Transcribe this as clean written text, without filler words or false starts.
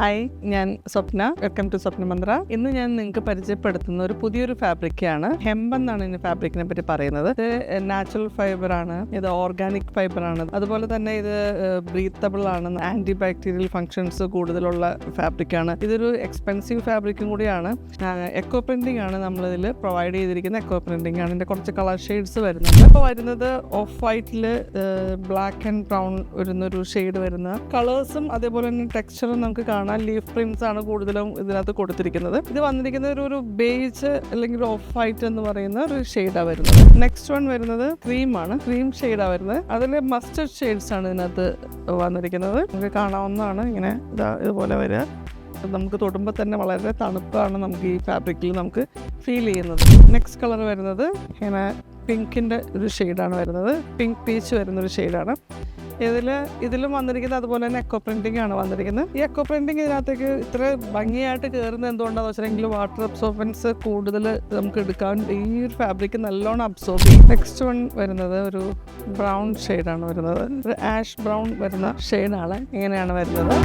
Hi, ഞാൻ സ്വപ്ന. Welcome to സ്വപ്ന മന്ത്ര. ഇന്ന് ഞാൻ നിങ്ങൾക്ക് പരിചയപ്പെടുത്തുന്ന ഒരു പുതിയൊരു ഫാബ്രിക്കാണ്. ഹെമ്പ് എന്നാണ് ഇതിന് ഫാബ്രിക്കിനെ പറ്റി പറയുന്നത്. ഇത് നാച്ചുറൽ ഫൈബർ ആണ്, ഇത് ഓർഗാനിക് ഫൈബർ ആണ്, അതുപോലെ തന്നെ ഇത് ബ്രീത്തബിൾ ആണ്, ആന്റി ബാക്ടീരിയൽ ഫങ്ഷൻസ് കൂടുതലുള്ള ഫാബ്രിക്കാണ്. ഇതൊരു എക്സ്പെൻസീവ് ഫാബ്രിക്കും കൂടിയാണ്. എക്കോ പ്രിന്റിംഗ് ആണ് നമ്മളിതിൽ പ്രൊവൈഡ് ചെയ്തിരിക്കുന്ന. എക്കോ പ്രിന്റിംഗ് ആണ്. ഇതിന്റെ കുറച്ച് കളർ ഷെയ്ഡ്സ് വരുന്നുണ്ട്. ഇപ്പോൾ വരുന്നത് ഓഫ് വൈറ്റിൽ ബ്ലാക്ക് ആൻഡ് ബ്രൗൺ വരുന്നൊരു ഷെയ്ഡ് വരുന്ന കളേഴ്സും അതേപോലെ തന്നെ ടെക്സ്ചറും നമുക്ക് കാണാം. ലീഫ് പ്രിന്റ്സ് ആണ് കൂടുതലും ഇതിനകത്ത് കൊടുത്തിരിക്കുന്നത്. ഇത് വന്നിരിക്കുന്നത് ഒരു ബേജ് അല്ലെങ്കിൽ ഓഫ് വൈറ്റ് എന്ന് പറയുന്ന ഒരു ഷെയ്ഡാണ് വരുന്നത്. നെക്സ്റ്റ് വൺ വരുന്നത് ക്രീമാണ്. ക്രീം ഷെയ്ഡാണ് വരുന്നത്. അതിൽ മസ്റ്റർഡ് ഷെയ്ഡ്സ് ആണ് ഇതിനകത്ത് വന്നിരിക്കുന്നത്. നമുക്ക് കാണാവുന്നതാണ്. ഇങ്ങനെ ഇതുപോലെ വരിക. നമുക്ക് തൊടുമ്പോൾ തന്നെ വളരെ തണുപ്പാണ് നമുക്ക് ഈ ഫാബ്രിക്കിൽ നമുക്ക് ഫീൽ ചെയ്യുന്നത്. നെക്സ്റ്റ് കളർ വരുന്നത് ഇങ്ങനെ പിങ്കിൻ്റെ ഒരു ഷെയ്ഡാണ് വരുന്നത്. പിങ്ക് പീച്ച് വരുന്നൊരു ഷെയ്ഡാണ്. ഇതിലും വന്നിരിക്കുന്നത് അതുപോലെ തന്നെ എക്കോ പ്രിന്റിംഗ് ആണ് വന്നിരിക്കുന്നത്. ഈ എക്കോ പ്രിന്റിംഗ് ഇതിനകത്തേക്ക് ഇത്ര ഭംഗിയായിട്ട് കയറുന്നത് എന്തുകൊണ്ടാണെന്ന് വെച്ചിട്ടുണ്ടെങ്കിൽ വാട്ടർ അബ്സോർബൻസ് കൂടുതൽ നമുക്ക് എടുക്കാൻ ഈ ഒരു ഫാബ്രിക് നല്ലോണം അബ്സോർബ് ചെയ്യും. നെക്സ്റ്റ് വൺ വരുന്നത് ഒരു ബ്രൗൺ ഷെയ്ഡാണ് വരുന്നത്. ഒരു ആഷ് ബ്രൗൺ വരുന്ന ഷെയ്ഡാണ് ഇങ്ങനെയാണ് വരുന്നത്.